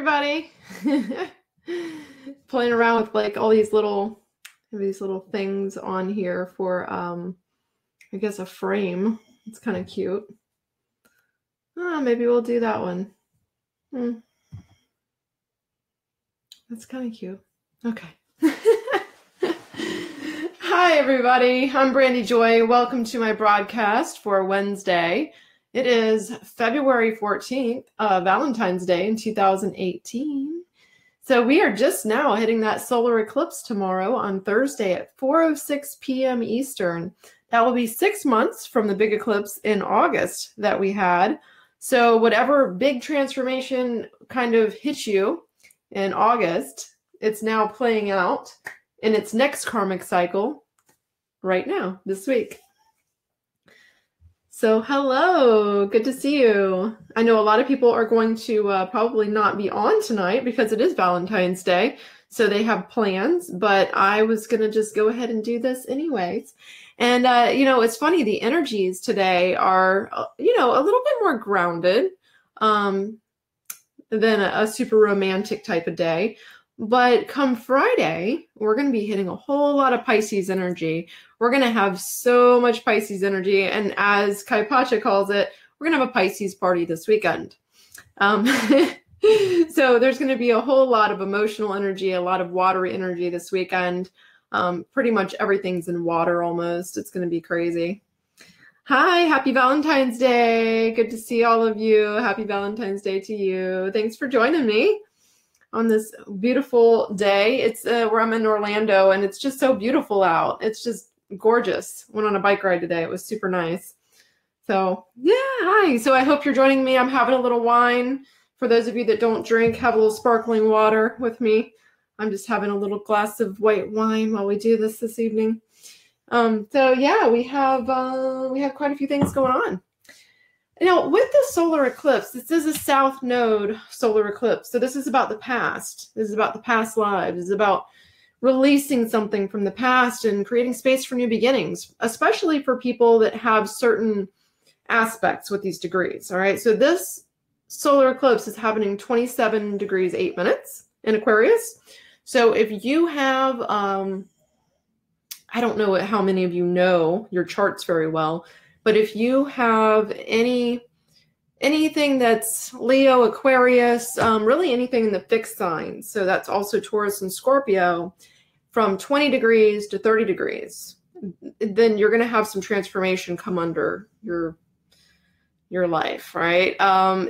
everybody. Playing around with like all these little things on here for I guess a frame. It's kind of cute. Maybe we'll do that one. That's kind of cute. Okay. Hi everybody, I'm Brandy Joy. Welcome to my broadcast for Wednesday. It is February 14th, Valentine's Day in 2018. So we are just now hitting that solar eclipse tomorrow on Thursday at 4:06 p.m. Eastern. That will be 6 months from the big eclipse in August that we had. So whatever big transformation kind of hit you in August, it's now playing out in its next karmic cycle right now, this week. So hello, good to see you. I know a lot of people are going to probably not be on tonight because it is Valentine's Day, so they have plans, but I was going to just go ahead and do this anyways. And, it's funny, the energies today are, a little bit more grounded than a super romantic type of day. But come Friday, we're going to be hitting a whole lot of Pisces energy. We're going to have so much Pisces energy. And as Kai Pacha calls it, we're going to have a Pisces party this weekend. So there's going to be a whole lot of emotional energy, a lot of watery energy this weekend. Pretty much everything's in water almost. It's going to be crazy. Hi, happy Valentine's Day. Good to see all of you. Happy Valentine's Day to you. Thanks for joining me on this beautiful day. It's where I'm in Orlando, and it's just so beautiful out. It's just gorgeous. Went on a bike ride today. It was super nice. So yeah, hi. So I hope you're joining me. I'm having a little wine. For those of you that don't drink, have a little sparkling water with me. I'm just having a little glass of white wine while we do this evening. So yeah, we have quite a few things going on. Now, with the solar eclipse, this is a South Node solar eclipse. So this is about the past. This is about the past lives. This is about releasing something from the past and creating space for new beginnings, especially for people that have certain aspects with these degrees. All right. So this solar eclipse is happening 27 degrees 8 minutes in Aquarius. So if you have, I don't know how many of you know your charts very well, but if you have anything that's Leo, Aquarius, really anything in the fixed signs, so that's also Taurus and Scorpio, from 20 degrees to 30 degrees, then you're going to have some transformation come under your life, right?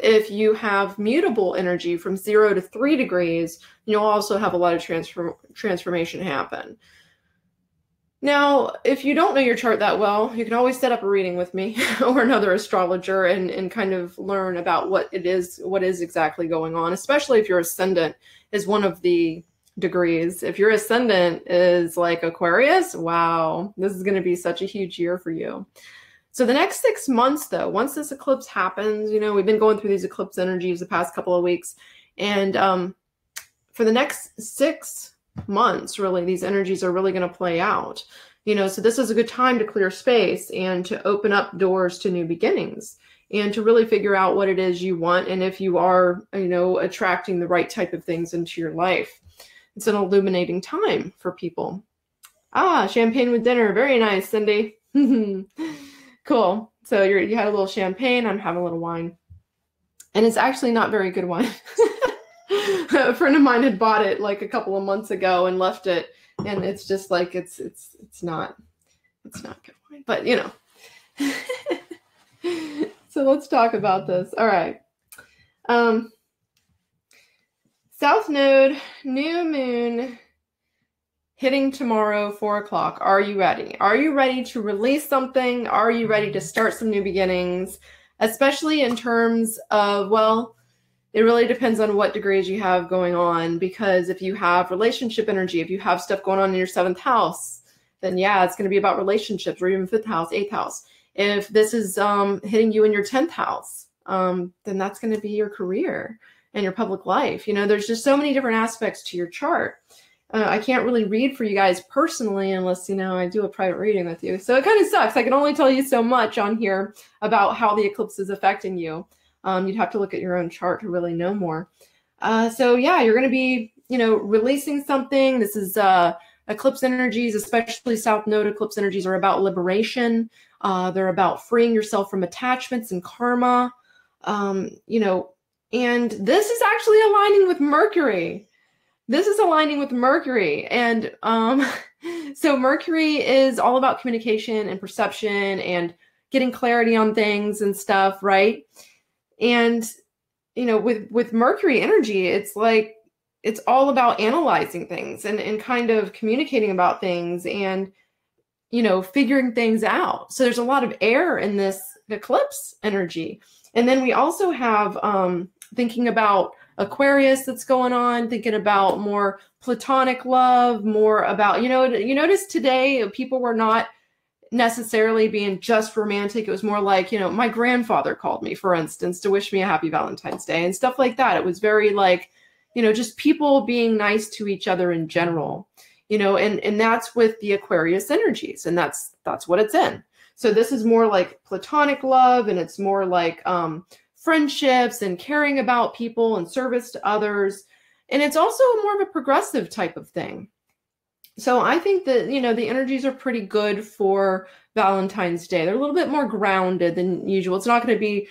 If you have mutable energy from 0 to 3 degrees, you'll also have a lot of transformation happen. Now, if you don't know your chart that well, you can always set up a reading with me or another astrologer and kind of learn about what is exactly going on, especially if your ascendant is one of the degrees. If your ascendant is like Aquarius, wow, this is going to be such a huge year for you. So the next 6 months, though, once this eclipse happens, we've been going through these eclipse energies the past couple of weeks, and for the next 6 months, really, these energies are really going to play out. So this is a good time to clear space and to open up doors to new beginnings and to really figure out what it is you want and if you are, attracting the right type of things into your life. It's an illuminating time for people. Champagne with dinner. Very nice, Cindy. Cool. So you had a little champagne. I'm having a little wine. And it's actually not very good wine. A friend of mine had bought it like a couple of months ago and left it, and it's just like it's not good wine, but So let's talk about this. All right. South Node, new moon hitting tomorrow, 4 o'clock. Are you ready? Are you ready to release something? Are you ready to start some new beginnings? Especially in terms of, it really depends on what degrees you have going on, because if you have relationship energy, if you have stuff going on in your 7th house, then yeah, it's going to be about relationships, or even 5th house, 8th house. If this is hitting you in your 10th house, then that's going to be your career and your public life. There's just so many different aspects to your chart. I can't really read for you guys personally unless, I do a private reading with you. So it kind of sucks. I can only tell you so much on here about how the eclipse is affecting you. You'd have to look at your own chart to really know more. So yeah, you're going to be, releasing something. This is eclipse energies, especially South Node eclipse energies, are about liberation. They're about freeing yourself from attachments and karma. And this is actually aligning with Mercury. This is aligning with Mercury. And so Mercury is all about communication and perception and getting clarity on things and stuff, right? And with Mercury energy, it's like it's all about analyzing things and kind of communicating about things and figuring things out. So there's a lot of air in this eclipse energy. And then we also have thinking about Aquarius that's going on, thinking about more platonic love, more about, you notice today people were not necessarily being just romantic. It was more like, my grandfather called me, for instance, to wish me a happy Valentine's Day and stuff like that. It was very like, just people being nice to each other in general, and that's with the Aquarius energies, and that's what it's in. So this is more like platonic love, and it's more like friendships and caring about people and service to others. And it's also more of a progressive type of thing. So I think that, the energies are pretty good for Valentine's Day. They're a little bit more grounded than usual. It's not going to be,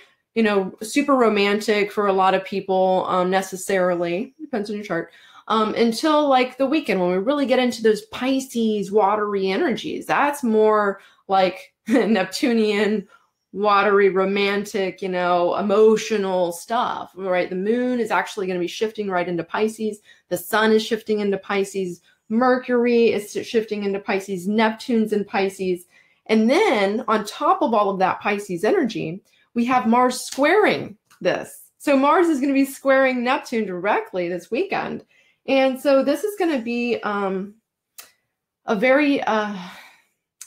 super romantic for a lot of people necessarily. Depends on your chart. Until like the weekend when we really get into those Pisces watery energies. That's more like Neptunian, watery, romantic, emotional stuff, right? The moon is actually going to be shifting right into Pisces. The sun is shifting into Pisces. Mercury is shifting into Pisces, Neptune's in Pisces. And then on top of all of that Pisces energy, we have Mars squaring this. So Mars is going to be squaring Neptune directly this weekend. And so this is going to be a very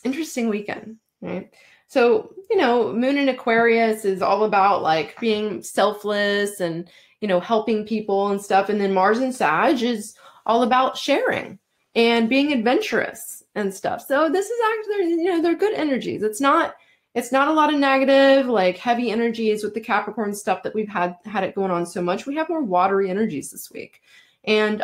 interesting weekend, right? So, Moon in Aquarius is all about like being selfless and, helping people and stuff. And then Mars in Sag is all about sharing and being adventurous and stuff. So this is actually, they're good energies. It's not a lot of negative, like heavy energies with the Capricorn stuff that we've had it going on so much. We have more watery energies this week, and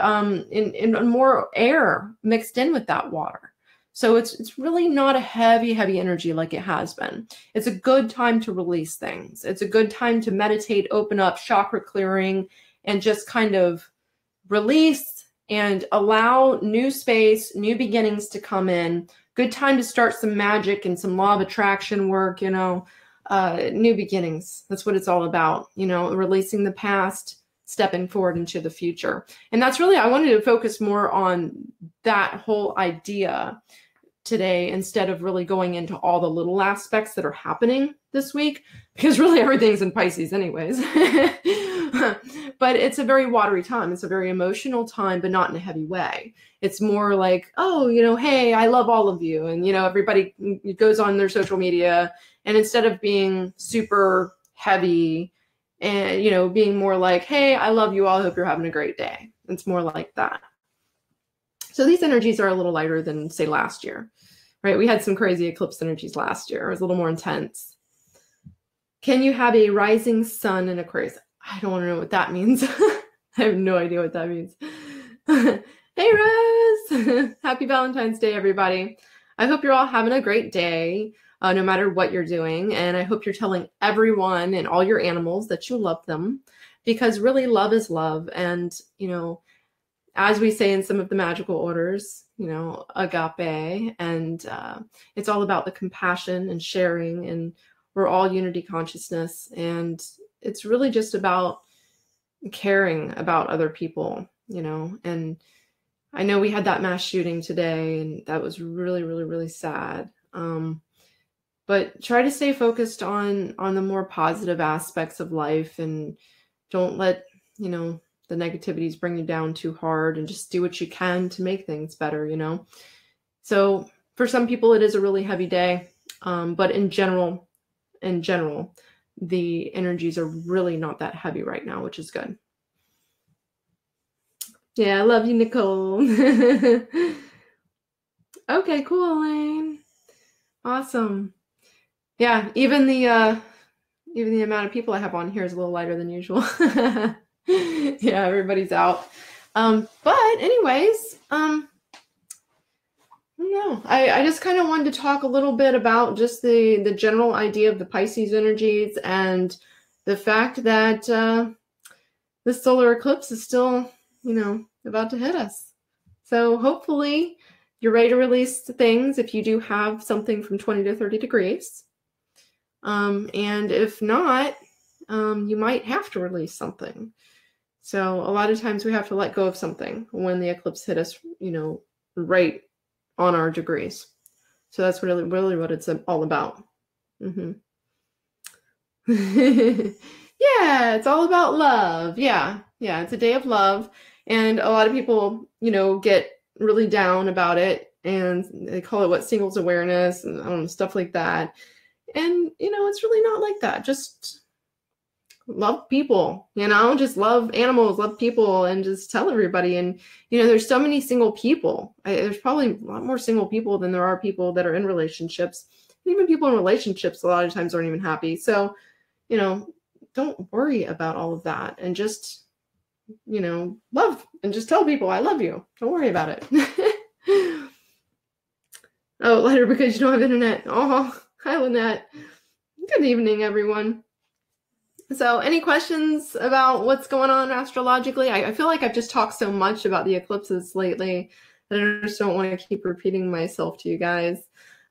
in more air mixed in with that water. So it's really not a heavy energy like it has been. It's a good time to release things. It's a good time to meditate, open up, chakra clearing, and just kind of release and allow new space, new beginnings to come in. Good time to start some magic and some law of attraction work, new beginnings. That's what it's all about, releasing the past, stepping forward into the future. And that's really, I wanted to focus more on that whole idea today instead of really going into all the little aspects that are happening this week, because really everything's in Pisces anyways. But it's a very watery time. It's a very emotional time, but not in a heavy way. It's more like, oh, hey, I love all of you. And, everybody goes on their social media, and instead of being super heavy and, being more like, hey, I love you all. I hope you're having a great day. It's more like that. So these energies are a little lighter than, say, last year, right? We had some crazy eclipse energies last year. It was a little more intense. Can you have a rising sun in Aquarius? I don't want to know what that means. I have no idea what that means. Hey, Rose! Happy Valentine's Day, everybody. I hope you're all having a great day, no matter what you're doing. And I hope you're telling everyone and all your animals that you love them, because really love is love. And, as we say in some of the magical orders, agape, and it's all about the compassion and sharing, and we're all unity consciousness. And it's really just about caring about other people, and I know we had that mass shooting today, and that was really, really, really sad. But try to stay focused on the more positive aspects of life, and don't let, the negativities bring you down too hard, and just do what you can to make things better, So for some people, it is a really heavy day. But in general, the energies are really not that heavy right now, which is good. Yeah, I love you, Nicole. Okay, cool, Elaine. Awesome. Yeah, even the amount of people I have on here is a little lighter than usual. Yeah, everybody's out. But anyways, I don't know. I just kind of wanted to talk a little bit about just the general idea of the Pisces energies and the fact that the solar eclipse is still, about to hit us. So hopefully you're ready to release things if you do have something from 20 to 30 degrees. And if not, you might have to release something. So a lot of times we have to let go of something when the eclipse hit us, right on our degrees. So that's really what it's all about. Mm-hmm. Yeah, it's all about love. Yeah, it's a day of love. And a lot of people, get really down about it. And they call it singles awareness and stuff like that. And, it's really not like that. Just love people, just love animals, love people, and just tell everybody. And, there's so many single people. There's probably a lot more single people than there are people that are in relationships. Even people in relationships a lot of times aren't even happy. So, don't worry about all of that and just, love and just tell people, I love you. Don't worry about it. Oh, later because you don't have internet. Oh, hi, Lynette. Good evening, everyone. So any questions about what's going on astrologically? I feel like I've just talked so much about the eclipses lately that I just don't want to keep repeating myself to you guys.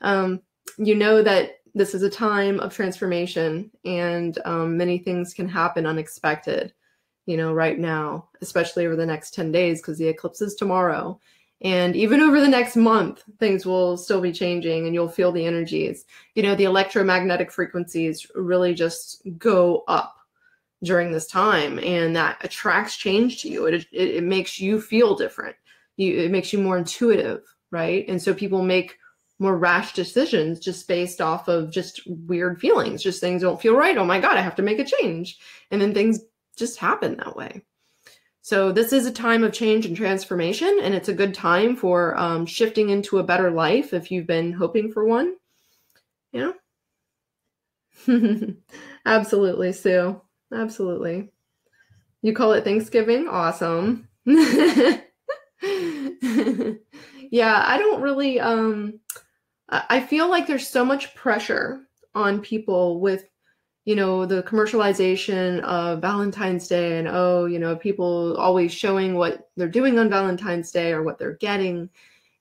You know that this is a time of transformation, and many things can happen unexpected, right now, especially over the next 10 days because the eclipse is tomorrow. And even over the next month, things will still be changing and you'll feel the energies. The electromagnetic frequencies really just go up during this time, and that attracts change to you. It makes you feel different. It makes you more intuitive, right? And so people make more rash decisions just based off of just weird feelings. Just things don't feel right. Oh my God, I have to make a change. And then things just happen that way. So this is a time of change and transformation, and it's a good time for shifting into a better life if you've been hoping for one. Absolutely, Sue. Absolutely. You call it Thanksgiving? Awesome. Yeah, I don't really, I feel like there's so much pressure on people with the commercialization of Valentine's Day and, people always showing what they're doing on Valentine's Day or what they're getting.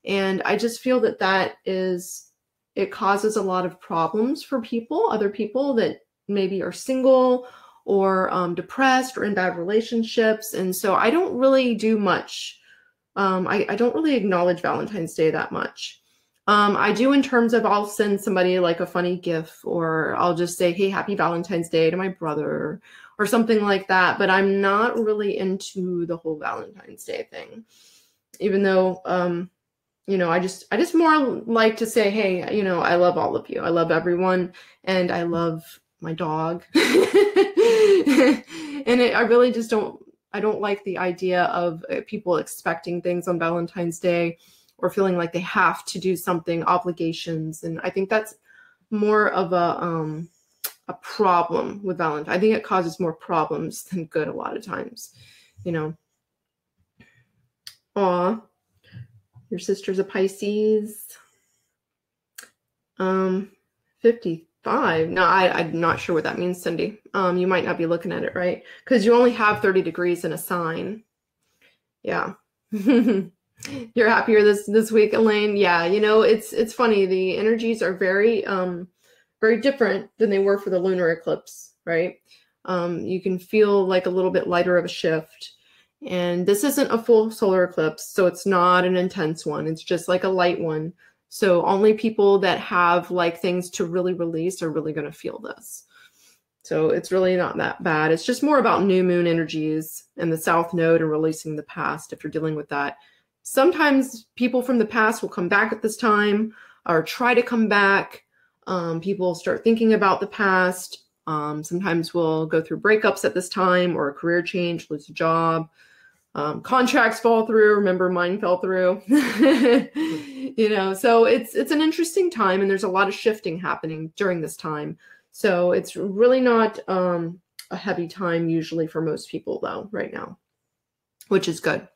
And I just feel that it causes a lot of problems for other people that maybe are single or depressed or in bad relationships. And so I don't really do much. I don't really acknowledge Valentine's Day that much. I do in terms of I'll send somebody like a funny gift, or I'll just say, hey, happy Valentine's Day to my brother or something like that. But I'm not really into the whole Valentine's Day thing, even though, I just more like to say, hey, I love all of you. I love everyone. And I love my dog. And I really just I don't like the idea of people expecting things on Valentine's Day or feeling like they have to do something, obligations. And I think that's more of a problem with Valentine. I think it causes more problems than good a lot of times, Aw, your sister's a Pisces. 55. No, I'm not sure what that means, Cindy. You might not be looking at it right, because you only have 30 degrees in a sign. Yeah. You're happier this week, Elaine. Yeah, it's funny. The energies are very very different than they were for the lunar eclipse, right? You can feel like a little bit lighter of a shift. And this isn't a full solar eclipse, so it's not an intense one. It's just like a light one. So only people that have like things to really release are really going to feel this. So it's really not that bad. It's just more about new moon energies and the South Node and releasing the past if you're dealing with that. Sometimes people from the past will come back at this time or try to come back. People start thinking about the past. Sometimes we'll go through breakups at this time or a career change, lose a job. Contracts fall through. Remember, mine fell through. So it's an interesting time, and there's a lot of shifting happening during this time. So it's really not a a heavy time usually for most people though right now, which is good,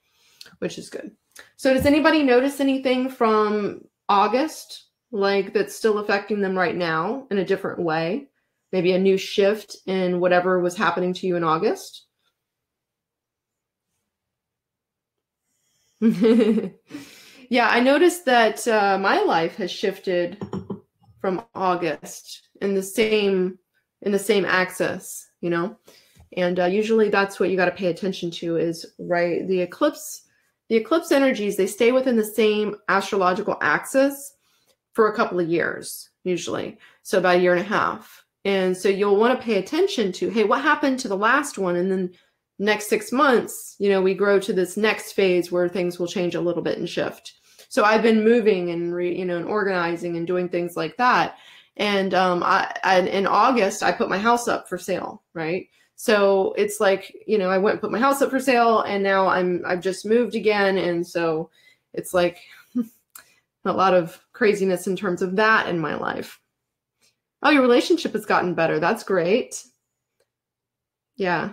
which is good. So does anybody notice anything from August, like that's still affecting them right now in a different way? Maybe a new shift in whatever was happening to you in August? Yeah, I noticed that my life has shifted from August in the same axis, you know, and usually that's what you got to pay attention to is right the eclipse energies. They stay within the same astrological axis for a couple of years, usually, so about a year and a half. And so you'll want to pay attention to, hey, what happened to the last one? And then next 6 months, you know, we grow to this next phase where things will change a little bit and shift. So I've been moving and and organizing and doing things like that. And in August, I put my house up for sale, right? So it's like, you know, I went and put my house up for sale, and now I've just moved again. And so it's like a lot of craziness in terms of that in my life. Oh, your relationship has gotten better. That's great. Yeah.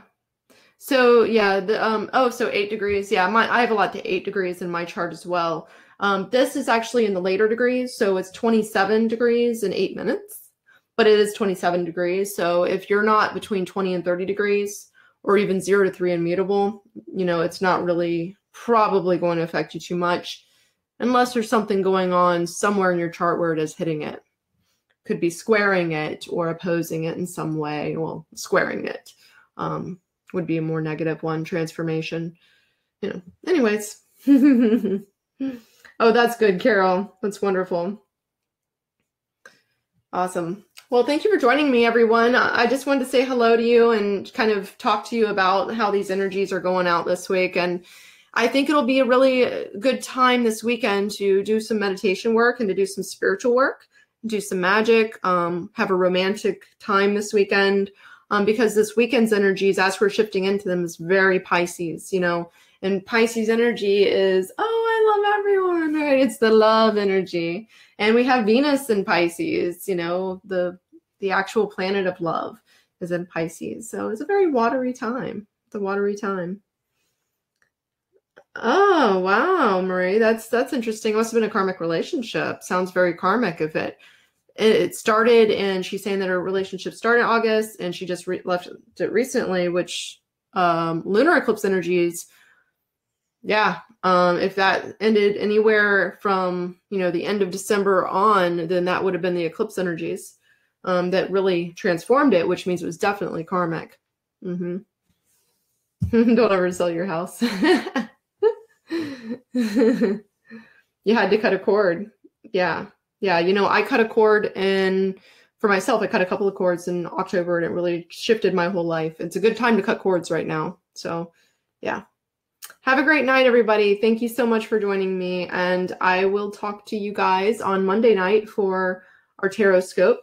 So yeah, so 8 degrees. Yeah, I have a lot to 8 degrees in my chart as well. This is actually in the later degrees, so it's 27 degrees and 8 minutes, but it is 27 degrees. So if you're not between 20 and 30 degrees, or even 0 to 3 immutable, you know, it's not really probably going to affect you too much, unless there's something going on somewhere in your chart where it is hitting it. Could be squaring it or opposing it in some way. Well, squaring it would be a more negative one, transformation. You know, anyways. Oh, that's good, Carol. That's wonderful. Awesome. Well, thank you for joining me, everyone. I just wanted to say hello to you and kind of talk to you about how these energies are going out this week. And I think it'll be a really good time this weekend to do some meditation work and to do some spiritual work, do some magic, have a romantic time this weekend, because this weekend's energies, as we're shifting into them, is very Pisces, you know, and Pisces energy is, oh, I love everyone, right? It's the love energy. And we have Venus in Pisces, you know, the actual planet of love is in Pisces. So it's a very watery time. It's a watery time. Oh, wow, Marie, that's interesting. It must have been a karmic relationship. Sounds very karmic if it started, and she's saying that her relationship started in August and she just left it recently, which lunar eclipse energies, yeah, if that ended anywhere from, you know, the end of December on, then that would have been the eclipse energies that really transformed it, which means it was definitely karmic. Don't ever sell your house. You had to cut a cord. Yeah. Yeah. You know, I cut a cord, and for myself, I cut a couple of cords in October, and it really shifted my whole life. It's a good time to cut cords right now. So yeah. Have a great night, everybody. Thank you so much for joining me. And I will talk to you guys on Monday night for our Periscope.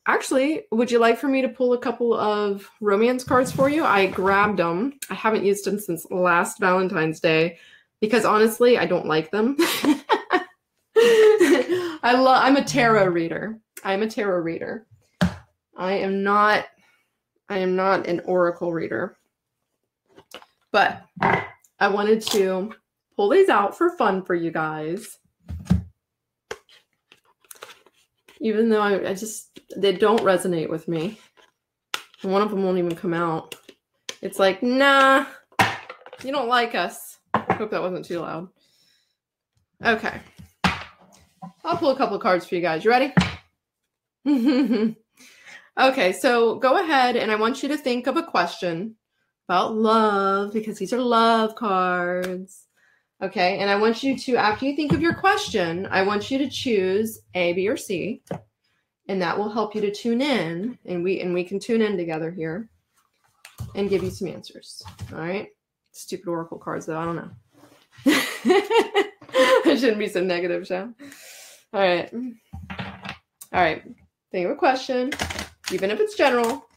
Actually, would you like for me to pull a couple of romance cards for you? I grabbed them. I haven't used them since last Valentine's Day because honestly, I don't like them. I'm a tarot reader. I'm a tarot reader. I am not an oracle reader. But I wanted to pull these out for fun for you guys. Even though they don't resonate with me. One of them won't even come out. It's like, nah, you don't like us. I hope that wasn't too loud. Okay. I'll pull a couple of cards for you guys. You ready? Okay, so go ahead, and I want you to think of a question about love, because these are love cards. Okay, and I want you to, after you think of your question, I want you to choose A, B, or C, and that will help you to tune in, and we can tune in together here and give you some answers. All right? Stupid oracle cards, though. I don't know. I shouldn't be so negative, Sean. All right. All right. Think of a question, even if it's general.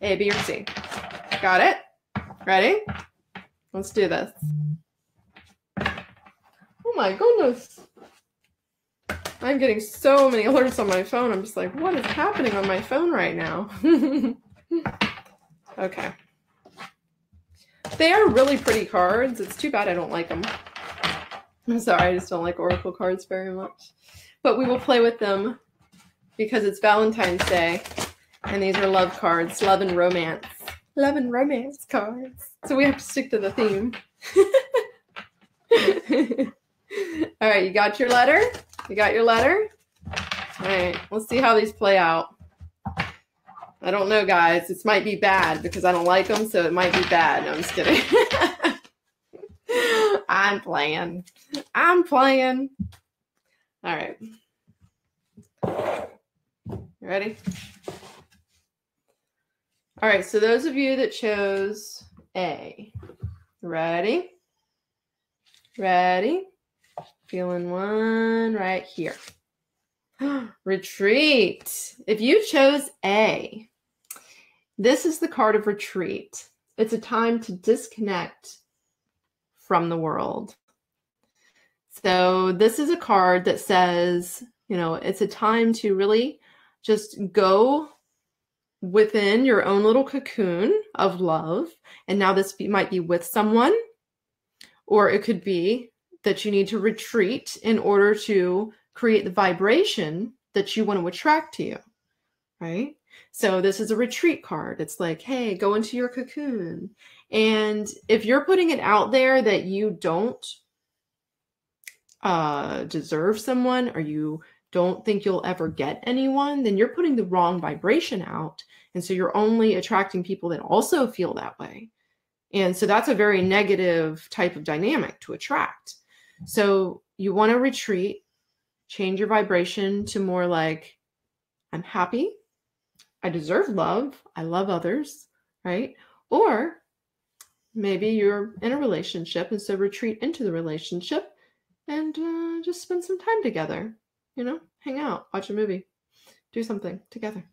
A, B, or C. Got it? Ready? Let's do this. Oh my goodness. I'm getting so many alerts on my phone. I'm just like, what is happening on my phone right now? Okay. They are really pretty cards. It's too bad I don't like them. I'm sorry, I just don't like oracle cards very much. But we will play with them because it's Valentine's Day. And these are love cards, love and romance. Love and romance cards. So we have to stick to the theme. All right, you got your letter? You got your letter? All right, let's see how these play out. I don't know, guys. This might be bad because I don't like them, so it might be bad. No, I'm just kidding. I'm playing. I'm playing. All right. You ready? All right, so those of you that chose A, ready? Ready? Feeling one right here. Retreat. If you chose A, this is the card of retreat. It's a time to disconnect from the world. So this is a card that says, you know, it's a time to really just go within your own little cocoon of love. And now this might be with someone, or it could be that you need to retreat in order to create the vibration that you want to attract to you, right? So this is a retreat card. It's like, hey, go into your cocoon. And if you're putting it out there that you don't deserve someone, or you don't think you'll ever get anyone, then you're putting the wrong vibration out. And so you're only attracting people that also feel that way. And so that's a very negative type of dynamic to attract. So you want to retreat, change your vibration to more like, I'm happy, I deserve love, I love others, right? Or maybe you're in a relationship, and so retreat into the relationship and just spend some time together, you know, hang out, watch a movie, do something together.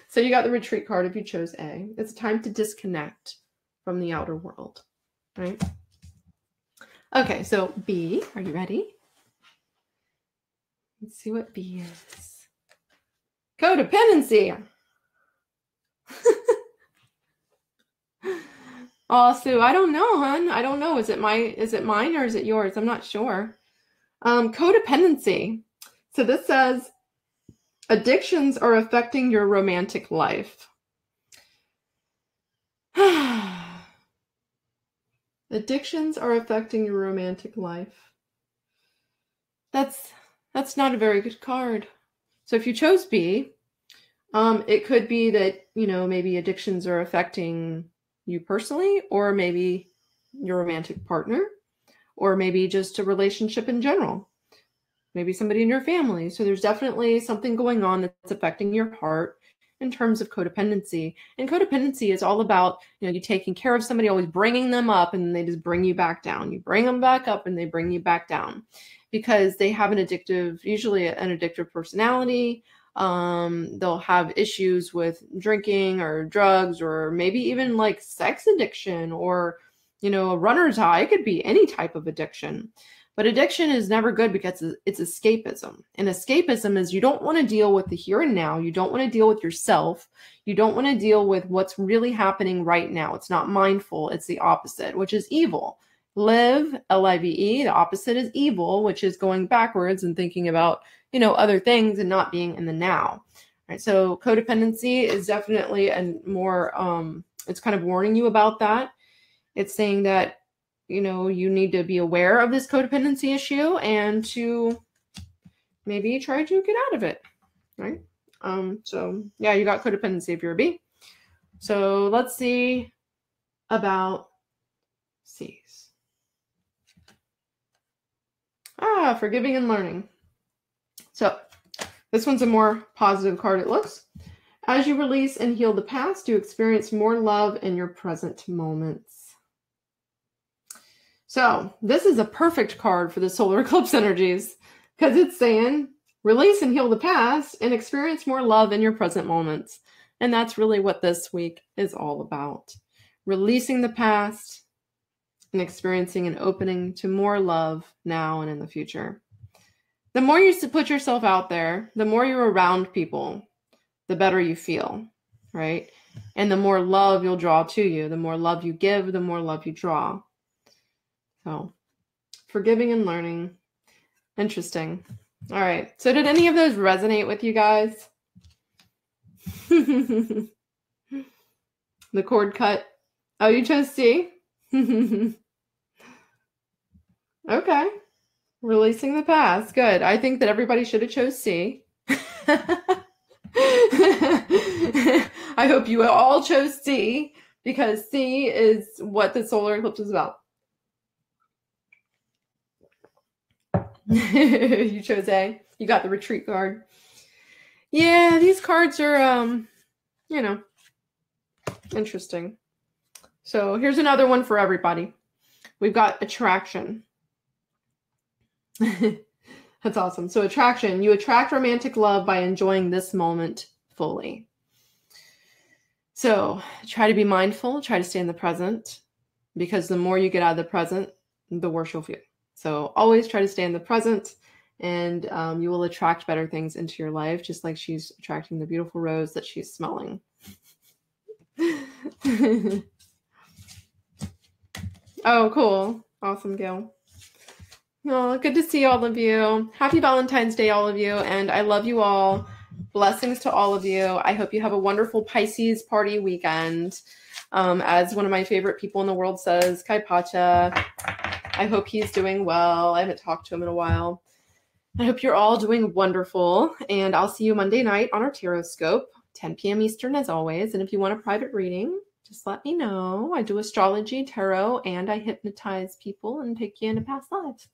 So you got the retreat card if you chose A. It's time to disconnect from the outer world, right? Okay, so B, are you ready? Let's see what B is. Codependency. Oh, Sue, I don't know, hon. I don't know. Is it mine or is it yours? I'm not sure. Codependency. So this says addictions are affecting your romantic life. Addictions are affecting your romantic life. That's not a very good card. So if you chose B, it could be that, you know, maybe addictions are affecting you personally, or maybe your romantic partner, or maybe just a relationship in general. Maybe somebody in your family. So there's definitely something going on that's affecting your heart in terms of codependency. And codependency is all about, you know, you taking care of somebody, always bringing them up, and they just bring you back down. You bring them back up and they bring you back down because they have usually an addictive personality. They'll have issues with drinking or drugs, or maybe even like sex addiction, or, you know, a runner's high. It could be any type of addiction. But addiction is never good because it's escapism. And escapism is you don't want to deal with the here and now. You don't want to deal with yourself. You don't want to deal with what's really happening right now. It's not mindful. It's the opposite, which is evil. Live, L-I-V-E, the opposite is evil, which is going backwards and thinking about, you know, other things and not being in the now. All right, so codependency is definitely a more, it's kind of warning you about that. It's saying that, you know, you need to be aware of this codependency issue and to maybe try to get out of it, right? So yeah, you got codependency if you're a B. So let's see about C's. Forgiving and learning. So this one's a more positive card, it looks. As you release and heal the past, you experience more love in your present moments. So this is a perfect card for the solar eclipse energies because it's saying release and heal the past and experience more love in your present moments. And that's really what this week is all about. Releasing the past and experiencing an opening to more love now and in the future. The more you put yourself out there, the more you're around people, the better you feel, right? And the more love you'll draw to you. The more love you give, the more love you draw. So, forgiving and learning. Interesting. All right. So did any of those resonate with you guys? The cord cut. Oh, you chose C? Okay. Releasing the past. Good. I think that everybody should have chose C. I hope you all chose C, because C is what the solar eclipse is about. You chose A. You got the retreat card. Yeah, these cards are, you know, interesting. So here's another one for everybody. We've got attraction. That's awesome. So attraction, you attract romantic love by enjoying this moment fully. So try to be mindful, try to stay in the present, because the more you get out of the present, the worse you'll feel. So always try to stay in the present, and you will attract better things into your life, just like she's attracting the beautiful rose that she's smelling. Oh, cool. Awesome, Gail. Oh, good to see all of you. Happy Valentine's Day, all of you. And I love you all. Blessings to all of you. I hope you have a wonderful Pisces party weekend. As one of my favorite people in the world says, Kai Pacha. I hope he's doing well. I haven't talked to him in a while. I hope you're all doing wonderful. And I'll see you Monday night on our Periscope, 10 p.m. Eastern as always. And if you want a private reading, just let me know. I do astrology, tarot, and I hypnotize people and take you into past lives.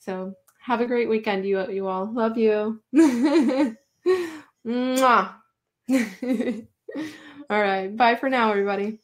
So have a great weekend, you all. Love you. Mwah. All right. Bye for now, everybody.